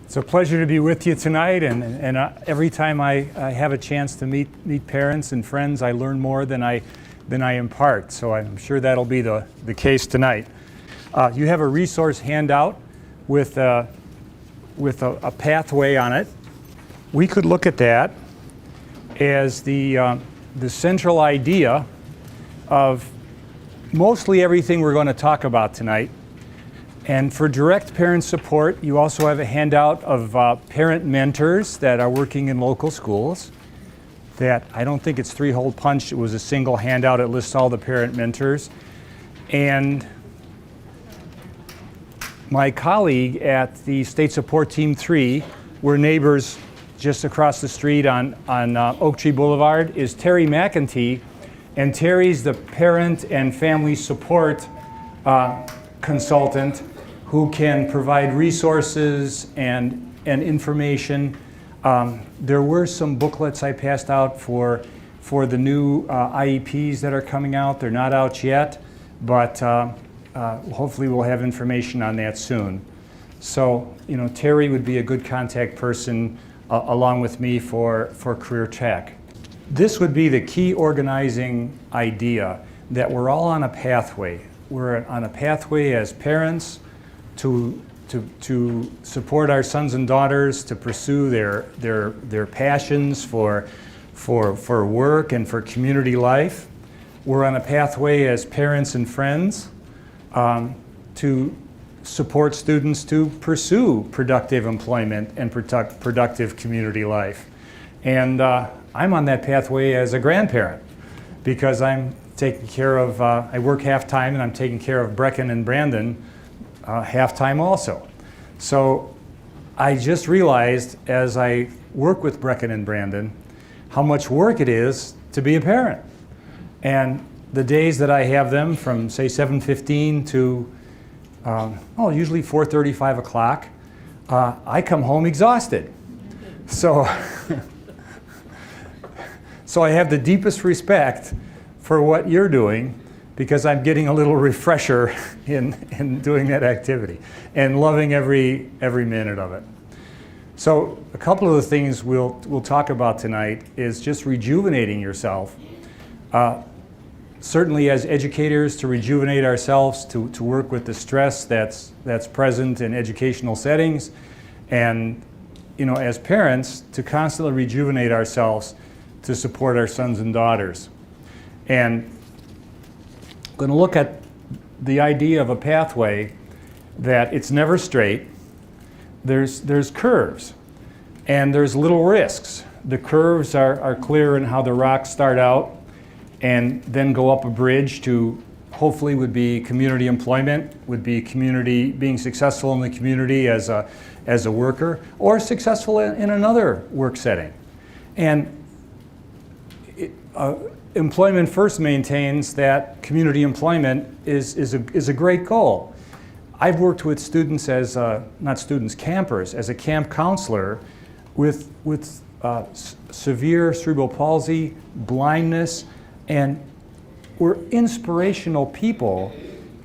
It's a pleasure to be with you tonight, and every time I have a chance to meet parents and friends, I learn more than I impart. So I'm sure that'll be the case tonight. You have a resource handout with a pathway on it. We could look at that as the central idea of mostly everything we're going to talk about tonight. And for direct parent support, you also have a handout of parent mentors that are working in local schools. That I don't think it's three-hole punch. It was a single handout. It lists all the parent mentors. And my colleague at the State Support Team 3, we're neighbors just across the street on Oak Tree Boulevard, is Terry McEntee. And Terry's the parent and family support consultant who can provide resources and information. There were some booklets I passed out for the new IEPs that are coming out. They're not out yet, but hopefully we'll have information on that soon. So, Terry would be a good contact person along with me for career tech. This would be the key organizing idea, that we're all on a pathway. We're on a pathway as parents to support our sons and daughters to pursue their passions for work and for community life. We're on a pathway as parents and friends to support students to pursue productive employment and productive community life. And I'm on that pathway as a grandparent because I'm taking care of, I work half-time and I'm taking care of Brecken and Brandon half-time also. So I just realized as I work with Brecken and Brandon how much work it is to be a parent. And the days that I have them from say 7:15 to usually 4:30, 5 o'clock, I come home exhausted. So, so I have the deepest respect for what you're doing, because I'm getting a little refresher in doing that activity and loving every minute of it. So a couple of the things we'll talk about tonight is just rejuvenating yourself. Certainly as educators, to rejuvenate ourselves, to work with the stress that's present in educational settings, and as parents, to constantly rejuvenate ourselves to support our sons and daughters. And I'm going to look at the idea of a pathway that it's never straight. There's curves and there's little risks. The curves are clear in how the rocks start out and then go up a bridge to hopefully would be community employment, would be community being successful in the community as a worker, or successful in another work setting. And Employment First maintains that community employment is a great goal. I've worked with students as, campers, as a camp counselor with severe cerebral palsy, blindness, and were inspirational people,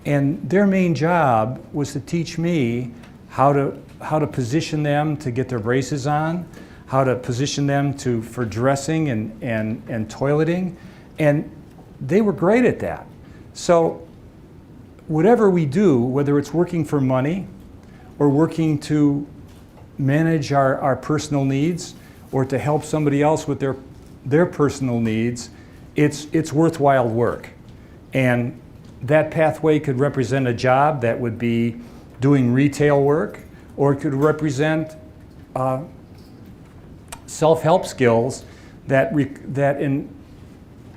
and their main job was to teach me how to position them to get their braces on, how to position them for dressing and toileting. And they were great at that. So whatever we do, whether it's working for money or working to manage our personal needs or to help somebody else with their personal needs, it's worthwhile work. And that pathway could represent a job that would be doing retail work, or it could represent self-help skills that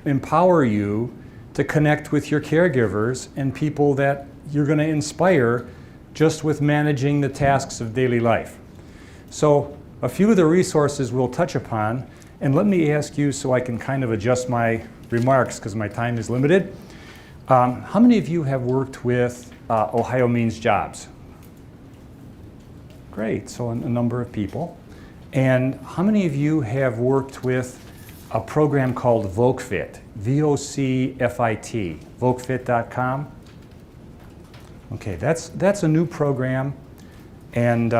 empower you to connect with your caregivers and people that you're going to inspire just with managing the tasks of daily life. So a few of the resources we'll touch upon, and let me ask you so I can kind of adjust my remarks because my time is limited. How many of you have worked with Ohio Means Jobs? Great, so a number of people. And how many of you have worked with a program called VoCFit, VOCFIT, vocfit.com? Okay, that's a new program, and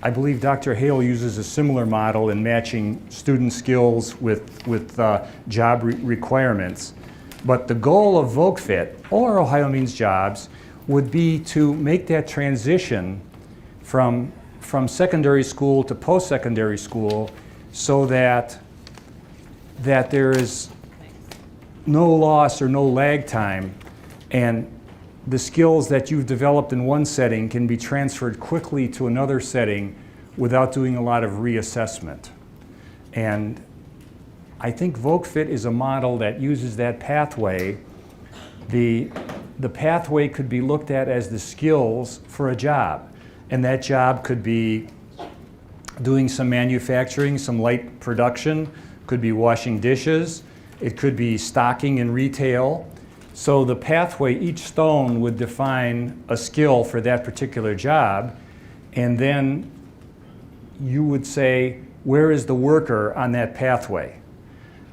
I believe Dr. Hale uses a similar model in matching student skills with job requirements. But the goal of VocaFit, or Ohio Means Jobs, would be to make that transition from secondary school to post-secondary school so that there is no loss or no lag time, and the skills that you've developed in one setting can be transferred quickly to another setting without doing a lot of reassessment. And I think VocaFit is a model that uses that pathway. The pathway could be looked at as the skills for a job. And that job could be doing some manufacturing, some light production, could be washing dishes, it could be stocking in retail. So the pathway, each stone would define a skill for that particular job, and then you would say, where is the worker on that pathway?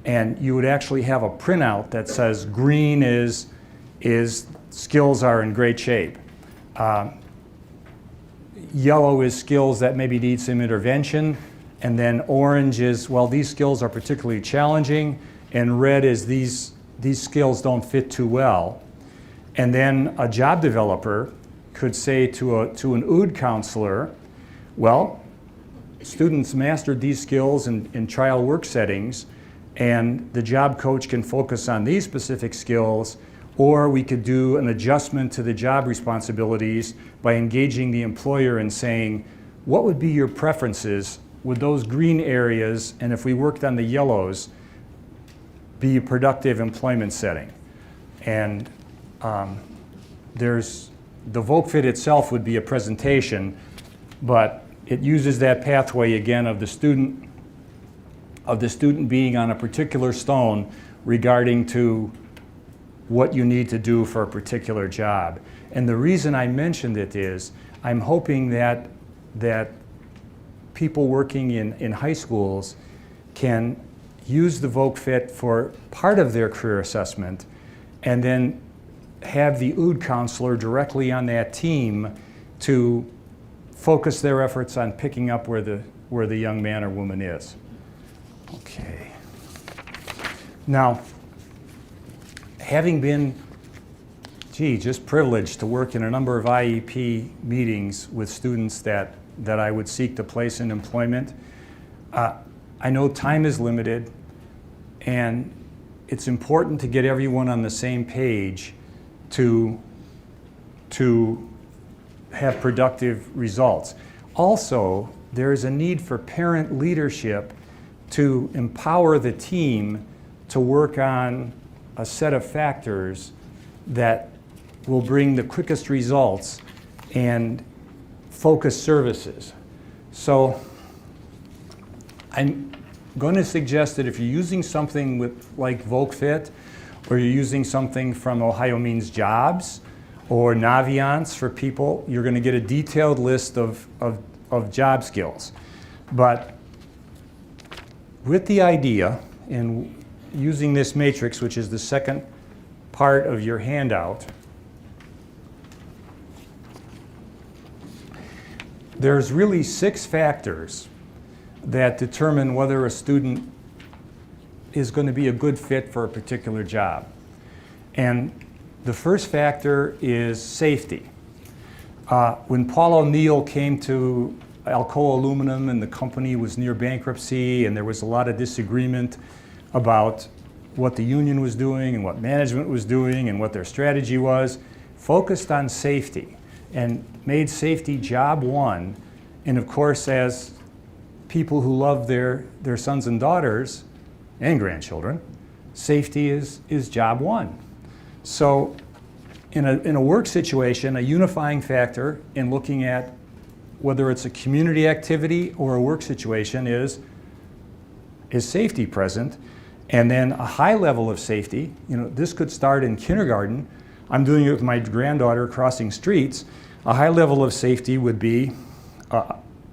And you would actually have a printout that says green is skills are in great shape. Yellow is skills that maybe need some intervention, and then orange is, well, these skills are particularly challenging, and red is these skills don't fit too well. And then a job developer could say to an OOD counselor, well, students mastered these skills in trial work settings, and the job coach can focus on these specific skills, or we could do an adjustment to the job responsibilities by engaging the employer and saying, what would be your preferences? Would those green areas, and if we worked on the yellows, be a productive employment setting? And there's the VocaFit itself would be a presentation, but it uses that pathway again of the student being on a particular stone regarding to what you need to do for a particular job. And the reason I mentioned it is I'm hoping that people working in high schools can use the VocaFit for part of their career assessment, and then have the OOD counselor directly on that team to focus their efforts on picking up where the young man or woman is. Okay. Now, having been, just privileged to work in a number of IEP meetings with students that I would seek to place in employment, I know time is limited, and it's important to get everyone on the same page to have productive results. Also, there is a need for parent leadership to empower the team to work on a set of factors that will bring the quickest results and focus services. So I'm going to suggest that if you're using something like VocaFit, or you're using something from Ohio Means Jobs, or Naviance for people, you're going to get a detailed list of job skills. But with the idea, and using this matrix, which is the second part of your handout, there's really 6 factors that determine whether a student is going to be a good fit for a particular job. And the first factor is safety. When Paul O'Neill came to Alcoa Aluminum and the company was near bankruptcy and there was a lot of disagreement about what the union was doing and what management was doing and what their strategy was, focused on safety and made safety job one. And of course, as people who love their sons and daughters and grandchildren, safety is job one. So in a work situation, a unifying factor in looking at whether it's a community activity or a work situation is safety present? And then a high level of safety, this could start in kindergarten. I'm doing it with my granddaughter crossing streets. A high level of safety would be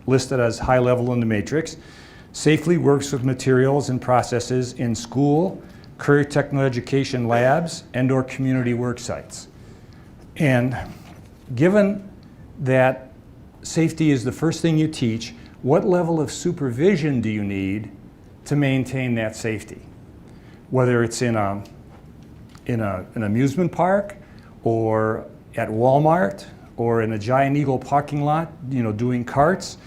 listed as high level in the matrix. Safely works with materials and processes in school, career technical education labs, and/or community work sites. And given that safety is the first thing you teach. What level of supervision do you need to maintain that safety? Whether it's in an amusement park, or at Walmart, or in a Giant Eagle parking lot, doing carts.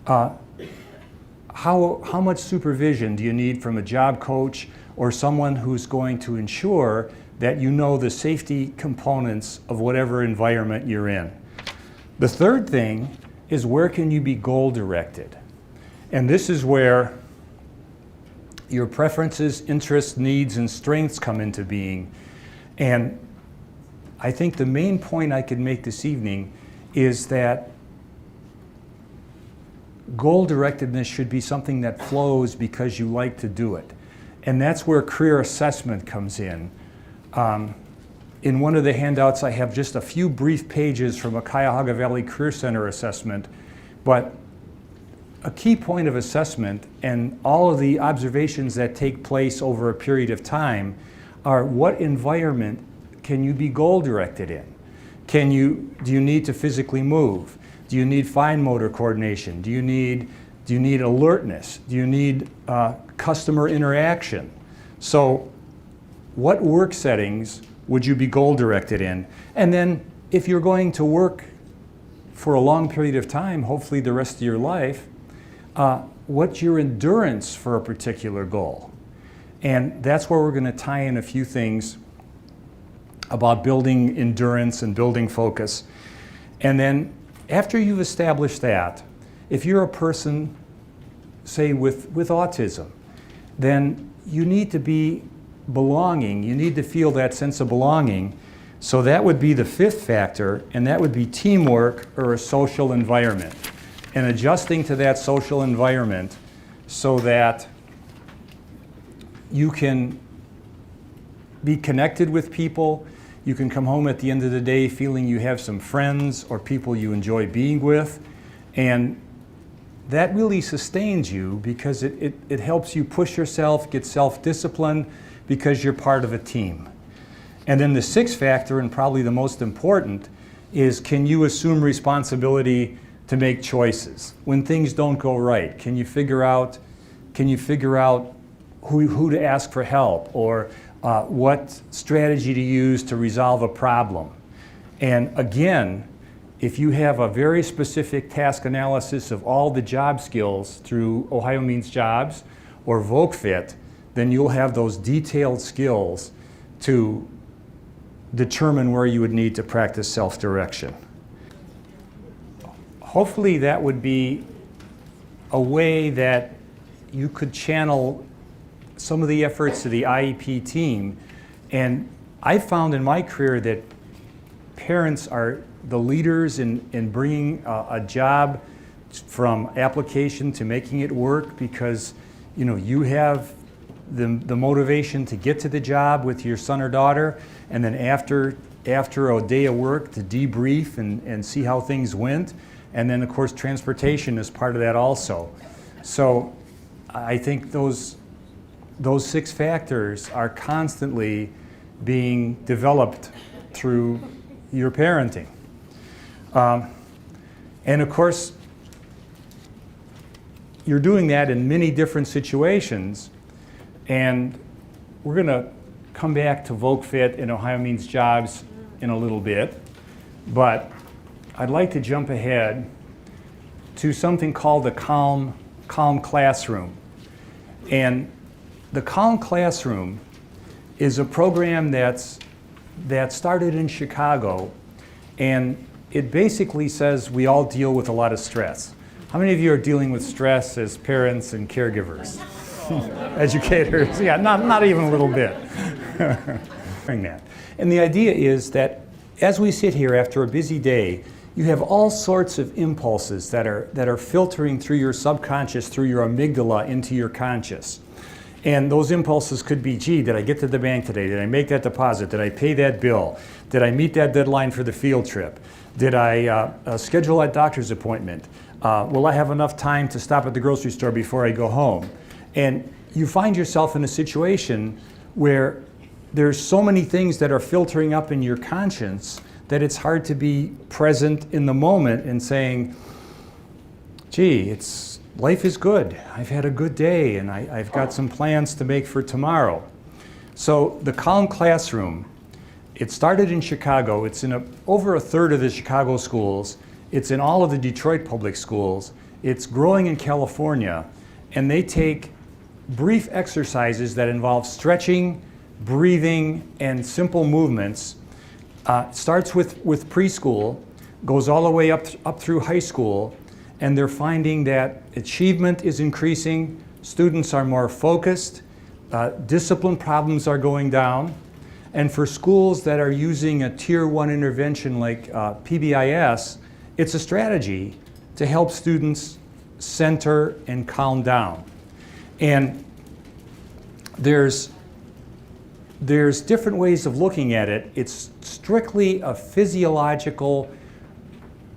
How much supervision do you need from a job coach or someone who's going to ensure that you know the safety components of whatever environment you're in? The third thing is, where can you be goal directed? And this is where your preferences, interests, needs, and strengths come into being. And I think the main point I could make this evening is that goal directedness should be something that flows because you like to do it. And that's where career assessment comes in. In one of the handouts, I have just a few brief pages from a Cuyahoga Valley Career Center assessment, but a key point of assessment and all of the observations that take place over a period of time are, what environment can you be goal directed in? Do you need to physically move? Do you need fine motor coordination? Do you need alertness? Do you need customer interaction? So what work settings would you be goal directed in? And then if you're going to work for a long period of time, hopefully the rest of your life, what's your endurance for a particular goal? And that's where we're going to tie in a few things about building endurance and building focus. And then after you've established that, if you're a person, say with autism, then you need to be belonging. You need to feel that sense of belonging. So that would be the fifth factor, and that would be teamwork or a social environment. And adjusting to that social environment so that you can be connected with people. You can come home at the end of the day feeling you have some friends or people you enjoy being with. And that really sustains you because it helps you push yourself, get self-discipline, because you're part of a team. And then the sixth factor, and probably the most important, is, can you assume responsibility to make choices when things don't go right? Can you figure out who to ask for help, or what strategy to use to resolve a problem? And again, if you have a very specific task analysis of all the job skills through Ohio Means Jobs or VocaFit, then you'll have those detailed skills to determine where you would need to practice self-direction. Hopefully that would be a way that you could channel some of the efforts of the IEP team. And I found in my career that parents are the leaders in bringing a job from application to making it work, because you have the motivation to get to the job with your son or daughter, and then after a day of work to debrief and see how things went. And then of course transportation is part of that also. So I think those six factors are constantly being developed through your parenting. And of course, you're doing that in many different situations. And we're going to come back to VocaFit and Ohio Means Jobs in a little bit. But I'd like to jump ahead to something called the Calm Classroom. And the Calm Classroom is a program that started in Chicago, and it basically says we all deal with a lot of stress. How many of you are dealing with stress as parents and caregivers? Educators? Yeah, not even a little bit. And the idea is that as we sit here after a busy day, you have all sorts of impulses that are filtering through your subconscious, through your amygdala into your conscious. And those impulses could be, gee, did I get to the bank today? Did I make that deposit? Did I pay that bill? Did I meet that deadline for the field trip? Did I schedule that doctor's appointment? Will I have enough time to stop at the grocery store before I go home? And you find yourself in a situation where there's so many things that are filtering up in your conscience that it's hard to be present in the moment and saying, gee, life is good. I've had a good day, and I've got some plans to make for tomorrow. So the Calm Classroom, it started in Chicago. It's in over a third of the Chicago schools. It's in all of the Detroit public schools. It's growing in California. And they take brief exercises that involve stretching, breathing, and simple movements. Starts with preschool, goes all the way up through high school, and they're finding that achievement is increasing, students are more focused, discipline problems are going down, and for schools that are using a Tier 1 intervention like PBIS, it's a strategy to help students center and calm down. And there's different ways of looking at it. It's strictly a physiological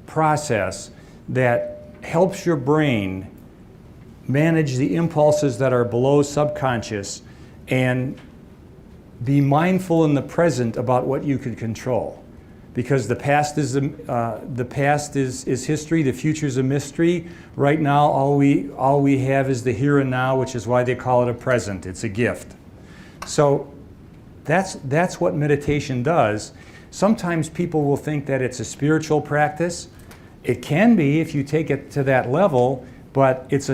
process that helps your brain manage the impulses that are below subconscious and be mindful in the present about what you can control. Because the past is history, the future is a mystery. Right now, all we have is the here and now, which is why they call it a present. It's a gift. So that's what meditation does. Sometimes people will think that it's a spiritual practice. It can be if you take it to that level, but it's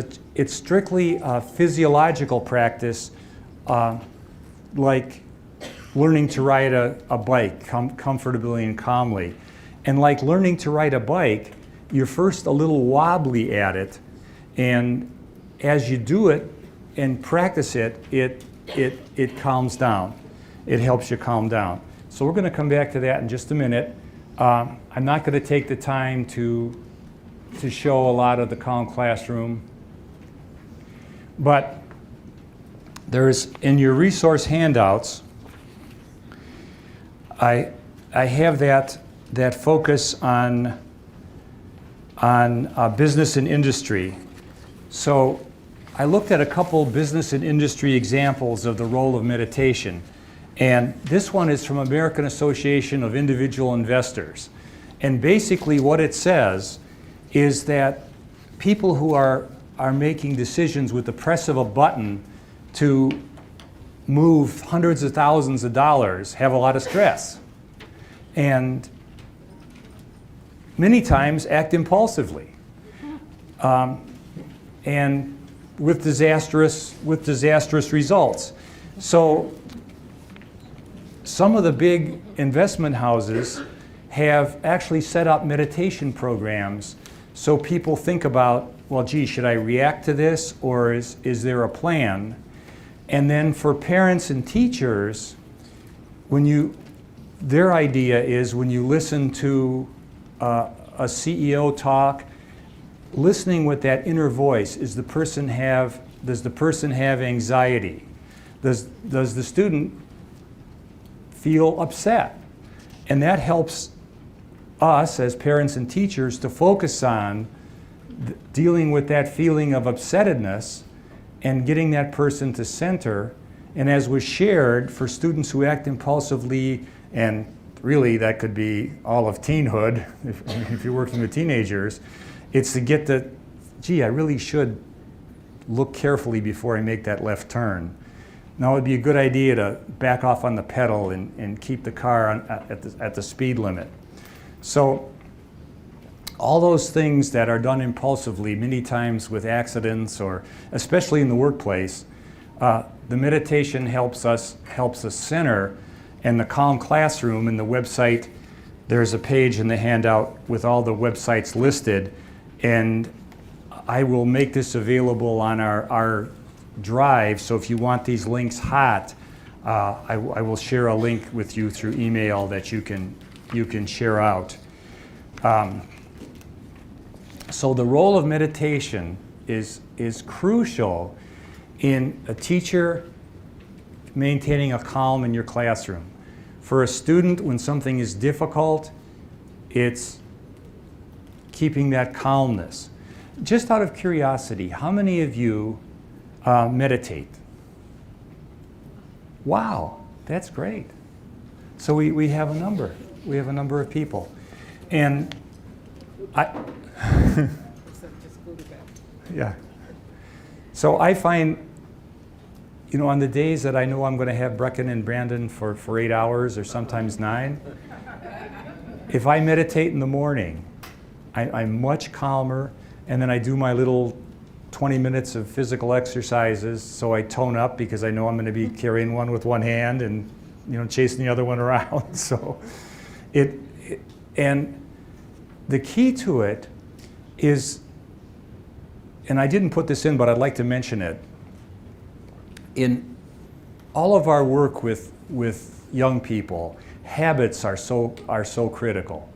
strictly a physiological practice, like learning to ride a bike comfortably and calmly. And like learning to ride a bike, you're first a little wobbly at it, and as you do it and practice it, it calms down. It helps you calm down. So we're going to come back to that in just a minute. I'm not going to take the time to show a lot of the Calm Classroom, but there's, in your resource handouts, I have that focus on business and industry. So I looked at a couple business and industry examples of the role of meditation. And this one is from American Association of Individual Investors. And basically what it says is that people who are making decisions with the press of a button to move hundreds of thousands of dollars have a lot of stress. And many times act impulsively. And with disastrous results. So some of the big investment houses have actually set up meditation programs so people think about, well, gee, should I react to this, or is there a plan? And then for parents and teachers, their idea is when you listen to a CEO talk, listening with that inner voice, does the person have anxiety? Does the student feel upset? And that helps us as parents and teachers to focus on dealing with that feeling of upsettedness and getting that person to center. And as was shared, for students who act impulsively, and really that could be all of teenhood, if you're working with teenagers, it's to get gee, I really should look carefully before I make that left turn. Now it'd be a good idea to back off on the pedal and keep the car at the speed limit. So all those things that are done impulsively, many times with accidents or especially in the workplace, the meditation helps us center. And the Calm Classroom in the website, there's a page in the handout with all the websites listed, and I will make this available on our drive. So if you want these links hot, I will share a link with you through email that you can share out. So the role of meditation is crucial in a teacher maintaining a calm in your classroom. For a student, when something is difficult, it's keeping that calmness. Just out of curiosity, how many of you meditate? Wow, that's great. So we have a number. We have a number of people. And I... Just go to bed. Yeah. So I find, you know, on the days that I know I'm going to have Brecken and Brandon for 8 hours or sometimes 9, if I meditate in the morning, I'm much calmer, and then I do my little 20 minutes of physical exercises, so I tone up because I know I'm going to be carrying one with one hand and, you know, chasing the other one around. So and the key to it is, and I didn't put this in, but I'd like to mention it. In all of our work with young people, habits are so critical.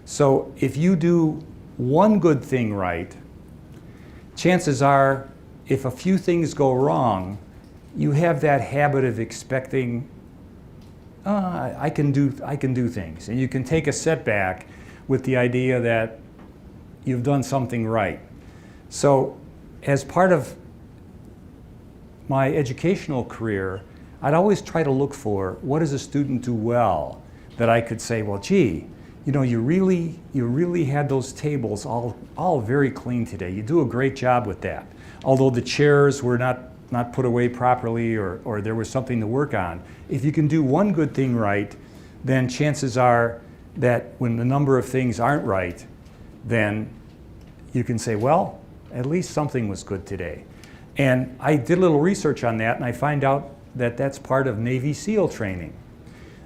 So if you do one good thing right, chances are, if a few things go wrong, you have that habit of expecting, I can do things, and you can take a setback with the idea that you've done something right. So, as part of my educational career, I'd always try to look for what does a student do well that I could say, well, gee, you know, you really had those tables all very clean today. You do a great job with that. Although the chairs were not put away properly, or there was something to work on. If you can do one good thing right, then chances are that when the number of things aren't right, then you can say, well, at least something was good today. And I did a little research on that, and I find out that that's part of Navy SEAL training.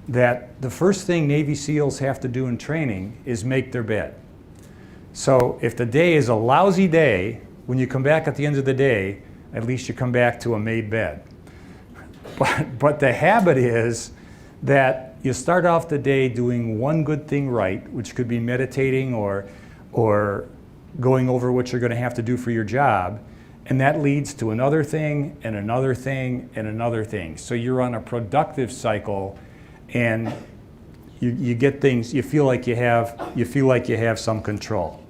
That the first thing Navy SEALs have to do in training is make their bed. So if the day is a lousy day, when you come back at the end of the day, at least you come back to a made bed. But the habit is that you start off the day doing one good thing right, which could be meditating or going over what you're going to have to do for your job, and that leads to another thing and another thing and another thing. So you're on a productive cycle, and you get things. You feel like you have some control.